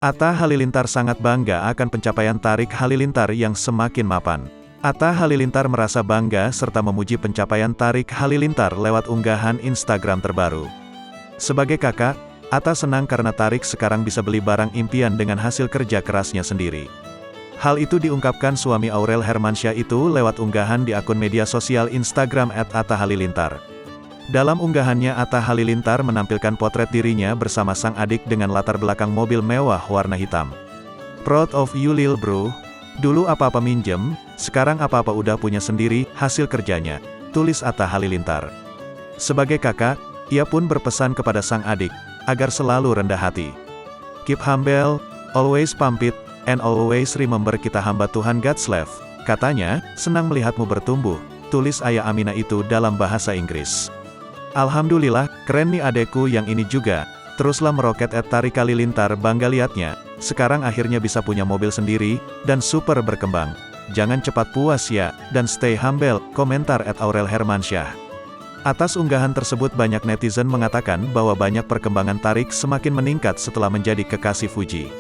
Atta Halilintar sangat bangga akan pencapaian Tarik Halilintar yang semakin mapan. Atta Halilintar merasa bangga serta memuji pencapaian Tarik Halilintar lewat unggahan Instagram terbaru. Sebagai kakak, Atta senang karena Tarik sekarang bisa beli barang impian dengan hasil kerja kerasnya sendiri. Hal itu diungkapkan suami Aurel Hermansyah itu lewat unggahan di akun media sosial Instagram @atta_halilintar. Dalam unggahannya Atta Halilintar menampilkan potret dirinya bersama sang adik dengan latar belakang mobil mewah warna hitam. "Proud of you lil bro. Dulu apa-apa minjem, sekarang apa-apa udah punya sendiri, hasil kerjanya," tulis Atta Halilintar. Sebagai kakak, ia pun berpesan kepada sang adik, agar selalu rendah hati. "Keep humble, always pump it, and always remember kita hamba Tuhan God's love," katanya, "senang melihatmu bertumbuh," tulis ayah Amina itu dalam bahasa Inggris. "Alhamdulillah, keren nih adekku yang ini juga, teruslah meroket @Tarik Halilintar bangga liatnya, sekarang akhirnya bisa punya mobil sendiri, dan super berkembang. Jangan cepat puas ya, dan stay humble," komentar @Aurel Hermansyah. Atas unggahan tersebut banyak netizen mengatakan bahwa banyak perkembangan Tarik semakin meningkat setelah menjadi kekasih Fuji.